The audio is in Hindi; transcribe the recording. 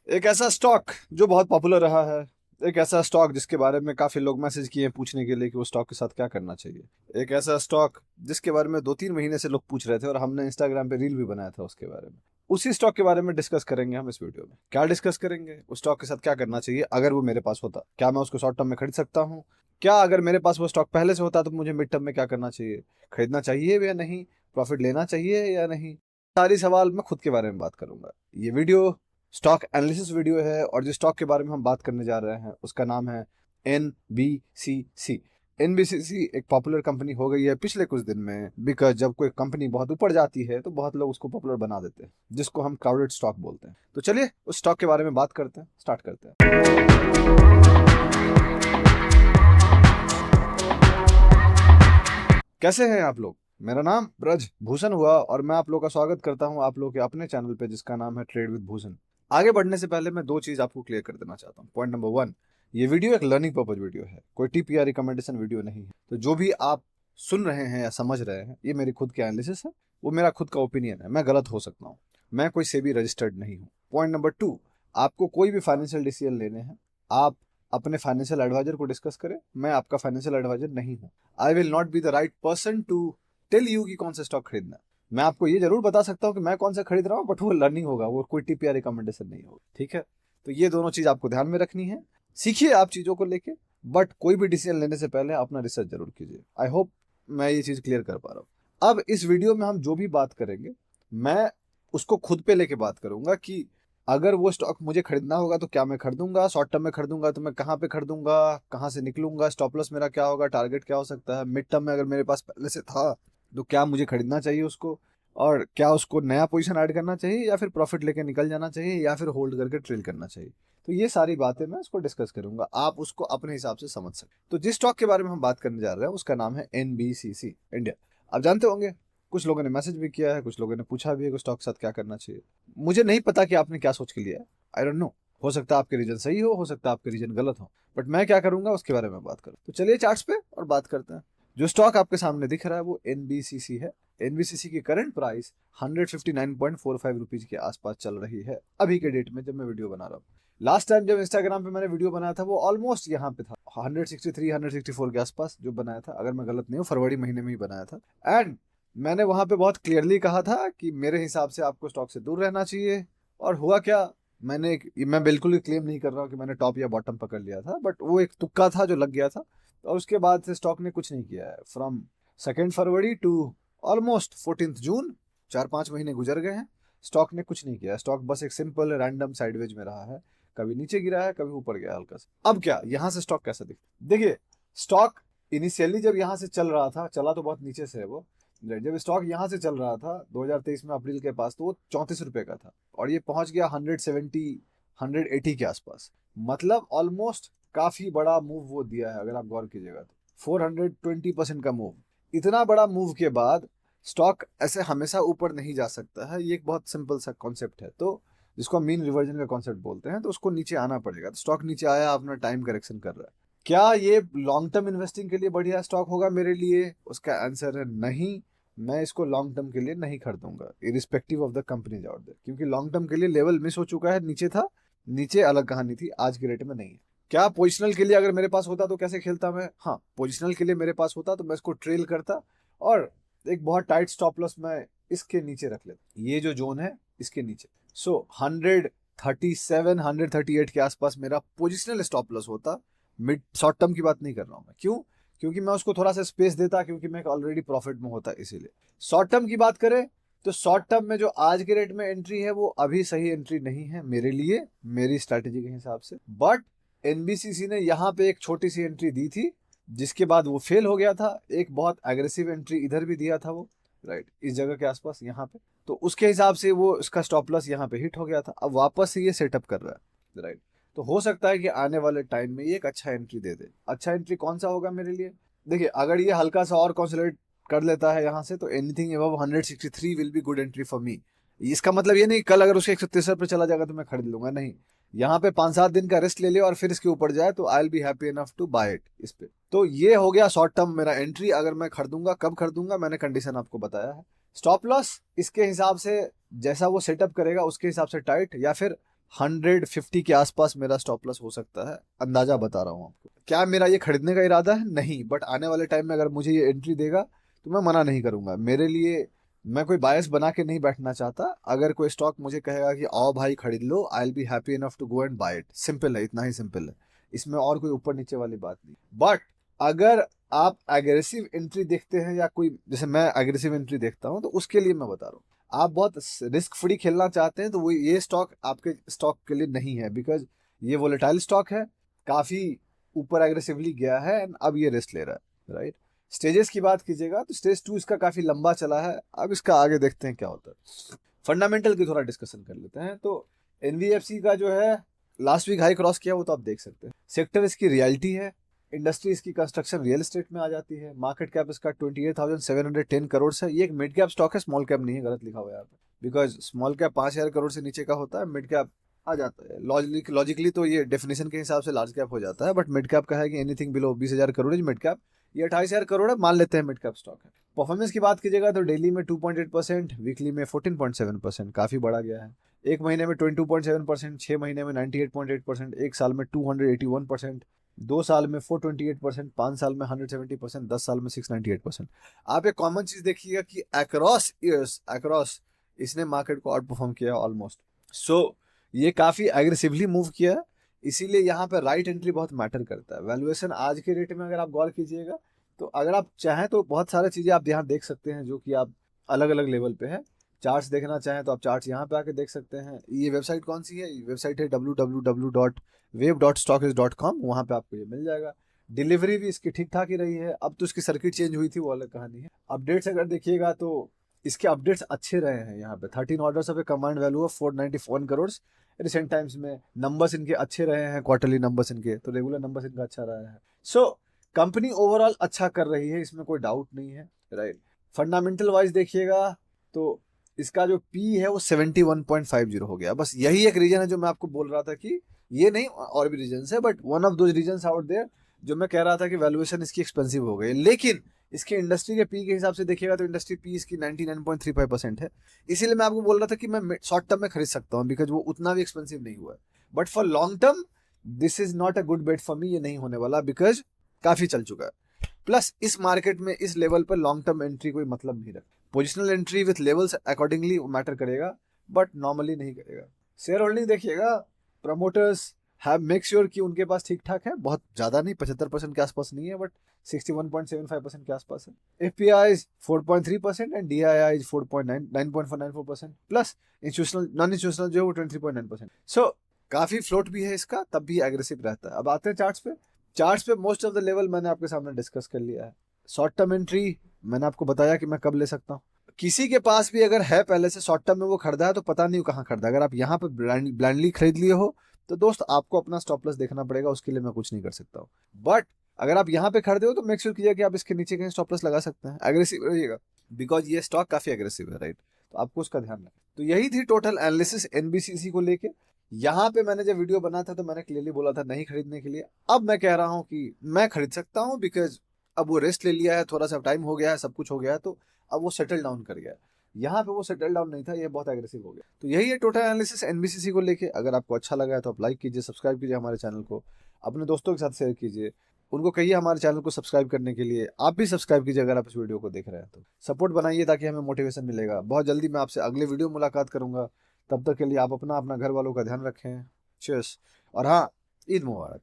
एक ऐसा स्टॉक जो बहुत पॉपुलर रहा है, एक ऐसा स्टॉक जिसके बारे में काफी लोग मैसेज किए हैं पूछने के लिए कि वो स्टॉक के साथ क्या करना चाहिए, एक ऐसा स्टॉक जिसके बारे में 2-3 महीने से लोग पूछ रहे थे और हमने इंस्टाग्राम पे रील भी बनाया था उसके बारे में। उसी स्टॉक के बारे में डिस्कस करेंगे हम इस वीडियो में। क्या डिस्कस करेंगे? उस स्टॉक के साथ क्या करना चाहिए अगर वो मेरे पास होता, क्या मैं उसको शॉर्ट टर्म में खरीद सकता हूँ, क्या अगर मेरे पास वो स्टॉक पहले से होता तो मुझे मिड टर्म में क्या करना चाहिए, खरीदना चाहिए या नहीं, प्रॉफिट लेना चाहिए या नहीं। सारी सवाल मैं खुद के बारे में बात करूंगा। ये वीडियो स्टॉक एनालिसिस वीडियो है और जिस स्टॉक के बारे में हम बात करने जा रहे हैं उसका नाम है NBCC। NBCC एक पॉपुलर कंपनी हो गई है पिछले कुछ दिन में, बिकॉज जब कोई कंपनी बहुत ऊपर जाती है तो बहुत लोग उसको पॉपुलर बना देते हैं, जिसको हम क्राउडेड स्टॉक बोलते हैं। तो चलिए उस स्टॉक के बारे में बात करते हैं, स्टार्ट करते हैं। कैसे हैं आप लोग? मेरा नाम ब्रज भूषण हुआ और मैं आप लोग का स्वागत करता हूं आप लोग के अपने चैनल पे जिसका नाम है ट्रेड विद भूषण। आगे बढ़ने से पहले मैं दो चीज आपको क्लियर कर देना चाहता हूँ। पॉइंट नंबर 1, ये वीडियो एक लर्निंग पर्पज वीडियो है, कोई टीपीआर रिकमेंडेशन वीडियो नहीं है। तो जो भी आप सुन रहे हैं या समझ रहे हैं ये मेरी खुद की एनालिसिस है, वो मेरा खुद का ओपिनियन है, मैं गलत हो सकता हूँ, मैं कोई सेबी रजिस्टर्ड नहीं हूँ। पॉइंट नंबर 2, आपको कोई भी फाइनेंशियल डिसीजन लेने हैं आप अपने फाइनेंशियल एडवाइजर को डिस्कस करें, मैं आपका फाइनेंशियल एडवाइजर नहीं हूँ। I will not be the right person to tell you कि कौन सा स्टॉक खरीदना है। मैं आपको ये जरूर बता सकता हूँ कि मैं कौन सा खरीद रहा हूँ, बट वो लर्निंग होगा, वो कोई टीपीआर रिकमेंडेशन नहीं होगा। ठीक है, तो ये दोनों चीज आपको ध्यान में रखनी है। सीखिए आप चीजों को लेके, बट कोई भी डिसीजन लेने से पहले अपना रिसर्च जरूर कीजिए। आई होप मैं ये चीज क्लियर कर पा रहा हूँ। अब इस वीडियो में हम जो भी बात करेंगे मैं उसको खुद पे लेके बात करूंगा कि अगर वो स्टॉक मुझे खरीदना होगा तो क्या मैं खरीदूंगा, शॉर्ट टर्म में खरीदूंगा तो मैं कहाँ पे खरीदूंगा, कहाँ से निकलूंगा, स्टॉप लॉस मेरा क्या होगा, टारगेट क्या हो सकता है, मिड टर्म में अगर मेरे पास पहले से था तो क्या मुझे खरीदना चाहिए उसको, और क्या उसको नया पोजीशन ऐड करना चाहिए या फिर प्रॉफिट लेके निकल जाना चाहिए या फिर होल्ड करके ट्रेल करना चाहिए। तो ये सारी बातें मैं उसको डिस्कस करूंगा, आप उसको अपने हिसाब से समझ सकते। तो जिस स्टॉक के बारे में हम बात करने जा रहे हैं उसका नाम है NBCC इंडिया। आप जानते होंगे, कुछ लोगों ने मैसेज भी किया है, कुछ लोगों ने पूछा भी है कि स्टॉक के साथ क्या करना चाहिए। मुझे नहीं पता कि आपने क्या सोच के लिया है, आई डोंट नो। हो सकता है आपके रीजन सही हो सकता है आपके रीजन गलत हो, बट मैं क्या करूंगा उसके बारे में बात करूँ। तो चलिए चार्ट्स पे और बात करते हैं। जो स्टॉक आपके सामने दिख रहा है वो NBCC है। NBCC की करंट प्राइस 159.45 रुपीज के आसपास चल रही है अभी के डेट में जब मैं वीडियो बना रहा हूँ। लास्ट टाइम जब इंस्टाग्राम पे मैंने वीडियो बनाया था वो ऑलमोस्ट यहाँ पे था, 163-164 के आसपास जो बनाया था, अगर मैं गलत नहीं हूँ फरवरी महीने में ही बनाया था। एंड मैंने वहां पे बहुत क्लियरली कहा था कि मेरे हिसाब से आपको स्टॉक से दूर रहना चाहिए। और हुआ क्या, मैं बिल्कुल भी क्लेम नहीं कर रहा हूँ कि मैंने टॉप या बॉटम पकड़ लिया था, बट वो एक तुक्का था जो लग गया था। और उसके बाद से स्टॉक ने कुछ नहीं किया है फ्रॉम 2 फरवरी टू ऑलमोस्ट 14 जून। 4-5 महीने गुजर गए हैं, स्टॉक ने कुछ नहीं किया। स्टॉक बस एक सिंपल रैंडम साइडवेज में रहा है, कभी नीचे गिरा है कभी ऊपर गया हल्का सा। अब क्या यहाँ से स्टॉक कैसा दिखता, देखिए स्टॉक इनिशियली जब यहाँ से चल रहा था, चला तो बहुत नीचे से है वो, जब स्टॉक यहाँ से चल रहा था 2023 में अप्रैल के पास, तो वो 34 रुपए का था और ये पहुंच गया 170-180 के आसपास। मतलब ऑलमोस्ट काफी बड़ा मूव वो दिया है, अगर आप गौर कीजिएगा तो 420% का मूव। इतना बड़ा मूव के बाद स्टॉक ऐसे हमेशा ऊपर नहीं जा सकता है, ये एक बहुत सिंपल सा कॉन्सेप्ट है, तो जिसको हम मीन रिवर्जन का कॉन्सेप्ट बोलते हैं। तो उसको नीचे आना पड़ेगा, तो स्टॉक नीचे आया, अपना टाइम करेक्शन कर रहा है। क्या ये लॉन्ग टर्म इन्वेस्टिंग के लिए बढ़िया स्टॉक होगा मेरे लिए? उसका आंसर है नहीं। मैं इसको लॉन्ग टर्म के लिए नहीं खरीदूंगा irrespective of the companies out there, क्योंकि लॉन्ग टर्म के लिए लेवल मिस हो चुका है, नीचे था, नीचे अलग कहानी थी, आज के रेट में नहीं है। क्या पोजिशनल के लिए अगर मेरे पास होता तो कैसे खेलता मैं? हाँ, पोजिशनल के लिए मेरे पास होता तो मैं इसको ट्रेल करता और एक बहुत टाइट स्टॉप लॉस मैं इसके नीचे रख लेता, ये जो जोन है इसके नीचे। सो 137-138 के आसपास मेरा पोजिशनल स्टॉप लॉस होता। मिड शॉर्ट टर्म की बात नहीं कर रहा हूँ मैं, क्यों? क्योंकि मैं उसको थोड़ा सा स्पेस देता, क्योंकि मैं ऑलरेडी प्रॉफिट में होता इसीलिए। शॉर्ट टर्म की बात करें तो शॉर्ट टर्म में जो आज के रेट में एंट्री है वो अभी सही एंट्री नहीं है मेरे लिए, मेरी स्ट्रैटेजी के हिसाब से। बट NBCC ने यहाँ पे एक छोटी सी एंट्री दी थी जिसके बाद वो फेल हो गया था। एक बहुत एग्रेसिव एंट्री इधर भी दिया था वो, राइट, इस जगह के आसपास यहाँ पे, तो उसके हिसाब से वो इसका स्टॉप लॉस यहाँ पे हिट हो गया था। अब वापस से ये सेटअप कर रहा है, राइट। तो हो सकता है कि आने वाले टाइम में ये एक अच्छा एंट्री दे दे। अच्छा एंट्री कौन सा होगा मेरे लिए? देखिए अगर ये हल्का सा और कंसोलिडेट कर लेता है यहाँ से तो anything above 163 will be good entry for me. इसका मतलब ये नहीं कल अगर उसके 163 पे चला जाएगा तो मैं खरीद लूंगा, नहीं। यहाँ पे 5-7 दिन का रेस्ट ले लिया और फिर इसके ऊपर जाए तो I will be happy enough to buy it इस पे। तो ये हो गया शॉर्ट टर्म मेरा एंट्री। अगर मैं खरीदूंगा, कब खरीदूंगा, मैंने कंडीशन आपको बताया है। स्टॉप लॉस इसके हिसाब से जैसा वो सेटअप करेगा उसके हिसाब से टाइट, या फिर 150 के आसपास मेरा स्टॉप लॉस हो सकता है, अंदाजा बता रहा हूँ आपको। क्या मेरा ये खरीदने का इरादा है? नहीं, बट आने वाले टाइम में अगर मुझे ये एंट्री देगा तो मैं मना नहीं करूंगा। मेरे लिए, मैं कोई बायस बना के नहीं बैठना चाहता। अगर कोई स्टॉक मुझे कहेगा कि आओ भाई खरीद लो, I will be happy enough to go and buy it. Simple है, इतना ही सिंपल है, इसमें और कोई ऊपर नीचे वाली बात नहीं। बट अगर आप एग्रेसिव एंट्री देखते हैं, या कोई, जैसे मैं एग्रेसिव एंट्री देखता हूं, तो उसके लिए मैं बता रहा हूँ, आप बहुत रिस्क फ्री खेलना चाहते हैं तो वो ये स्टॉक आपके स्टॉक के लिए नहीं है। बिकॉज ये वोलेटाइल स्टॉक है, काफी ऊपर एग्रेसिवली गया है एंड अब ये रिस्क ले रहा है, राइट। स्टेजेस की बात कीजिएगा तो स्टेज 2 इसका काफी लंबा चला है। अब इसका आगे देखते हैं क्या होता है। फंडामेंटल की थोड़ा डिस्कशन कर लेते हैं। तो एनबीएफसी का जो है लास्ट वीक हाई क्रॉस किया, वो तो आप देख सकते हैं। सेक्टर इसकी रियलिटी है, इंडस्ट्री इसकी कंस्ट्रक्शन रियल एस्टेट में आ जाती है। मार्केट कैप इसका 28,710 करोड़ है। ये एक मिड कैप स्टॉक है, स्मॉल कैप नहीं है, गलत लिखा हुआ है यहाँ पे। बिकॉज स्मॉल कैप 5,000 करोड़ से नीचे का होता है, मिड कैप आ जाता है। लॉजिकली तो ये डेफिनेशन के हिसाब से लार्ज कैप हो जाता है, बट मिड कैप का है कि anything below 20,000 crore is mid cap. ये 28,000 करोड़ है, मान लेते हैं मिड कैप स्टॉक है। परफॉर्मेंस की बात कीजिएगा तो डेली में 2.8%, वीकली में 14.7%, काफी बढ़ा गया है। एक महीने में 22.7%, 6 महीने में 98.8%, एक साल में 281%, 2 साल में 428%, 5 साल में 170%, 10 साल में 698%। आप एक कॉमन चीज देखिएगा कि अक्रॉस ईयर्स, अक्रॉस इसने मार्केट को आउट परफॉर्म किया ऑलमोस्ट। सो ये काफी एग्रेसिवली मूव किया है, इसीलिए यहाँ पे राइट एंट्री बहुत मैटर करता है। वैल्यूएशन आज के रेट में अगर आप गौर कीजिएगा तो अगर आप चाहें तो बहुत सारी चीजें आप यहाँ देख सकते हैं जो कि आप अलग अलग लेवल पे है। चार्ट्स देखना चाहें तो आप चार्ट्स यहाँ पे आके देख सकते हैं। ये वेबसाइट कौन सी है? ये वेबसाइट है www.wave.stockis.com, वहाँ पे आपको ये मिल जाएगा। डिलीवरी भी इसकी ठीक ठाक ही रही है। अब तो इसकी सर्किट चेंज हुई थी, वो अलग कहानी है। अपडेट्स अगर देखिएगा तो इसके अपडेट्स अच्छे रहे हैं। यहाँ पे 13 orders of A command value of 491 crore recent times में। नंबर्स इनके अच्छे रहे हैं, क्वार्टरली नंबर्स इनके, तो रेगुलर नंबर्स इनका अच्छा रहा है। सो कंपनी ओवरऑल अच्छा कर रही है, इसमें कोई डाउट नहीं है, राइट। फंडामेंटल वाइज देखिएगा तो इसका जो पी है वो 71.50 हो गया। बस यही एक रीजन है जो मैं आपको बोल रहा था कि ये नहीं, और भी रीजन है, but one of those reason out there जो मैं कह रहा था कि वैल्यूएशन इसकी एक्सपेंसिव हो गई। लेकिन इसके इंडस्ट्री के पी के हिसाब से देखिएगा तो इंडस्ट्री पी इसकी 99.35% है। इसीलिए मैं आपको बोल रहा था कि मैं शॉर्ट टर्म में खरीद सकता हूँ, बिकॉज वो उतना भी एक्सपेंसिव नहीं हुआ है। But for long term this is not a good bet for me, ये नहीं होने वाला, बिकॉज काफी चल चुका है। प्लस इस मार्केट में इस लेवल पर लॉन्ग टर्म एंट्री कोई मतलब नहीं रखता। Positional entry with levels accordingly matter करेगा, बट नॉर्मली नहीं करेगा। शेयर होल्डिंग देखिएगा, प्रमोटर्स हैव मेक श्योर कि उनके पास ठीक ठाक है, बहुत ज्यादा नहीं, 75% के आसपास नहीं है, बट 61.75% के आसपास है। FPI 4.3% and DII 9.494%, plus institutional non institutional जो है वो 23.9%। सो काफी फ्लोट भी है इसका, तब भी एग्रेसिव रहता है। अब आते हैं चार्ट्स पे। चार्ट्स पे मोस्ट ऑफ द लेवल मैंने आपके सामने डिस्कस कर लिया है। शॉर्ट टर्म एंट्री मैंने आपको बताया कि मैं कब ले सकता हूँ। किसी के पास भी अगर है पहले से शॉर्ट टर्म में वो खरीदा है तो पता नहीं कहाँ खरीदा। अगर आप यहाँ पे ब्लाइंडली खरीद लिए हो तो दोस्त आपको अपना स्टॉप लॉस देखना पड़ेगा, उसके लिए मैं कुछ नहीं कर सकता हूँ। बट अगर आप यहाँ पे खरीदे हो तो मेक श्योर कीजिए कि आप इसके नीचे कहीं स्टॉप लॉस लगा सकते हैं, एग्रेसिव रहिएगा, बिकॉज ये स्टॉक काफी एग्रेसिव है, राइट। तो आपको उसका ध्यान रखें। तो यही थी टोटल एनालिसिस एनबीसीसी को लेके। यहाँ पे मैंने जब वीडियो बना था तो मैंने क्लियरली बोला था नहीं खरीदने के लिए। अब मैं कह रहा हूँ कि मैं खरीद सकता हूँ, बिकॉज अब वो रेस्ट ले लिया है, थोड़ा सा टाइम हो गया है, सब कुछ हो गया है, तो अब वो सेटल डाउन कर गया है। यहाँ पे वो सेटल डाउन नहीं था, ये बहुत एग्रेसिव हो गया। तो यही है टोटल एनालिसिस एनबीसीसी को लेके। अगर आपको अच्छा लगा है तो आप लाइक कीजिए, सब्सक्राइब कीजिए हमारे चैनल को, अपने दोस्तों के साथ शेयर कीजिए, उनको कहिए हमारे चैनल को सब्सक्राइब करने के लिए। आप भी सब्सक्राइब कीजिए अगर आप इस वीडियो को देख रहे हैं तो। सपोर्ट बनाइए ताकि हमें मोटिवेशन मिलेगा। बहुत जल्दी मैं आपसे अगले वीडियो मुलाकात करूंगा। तब तक के लिए आप अपना अपना घर वालों का ध्यान रखें। चीयर्स। और हाँ, ईद मुबारक।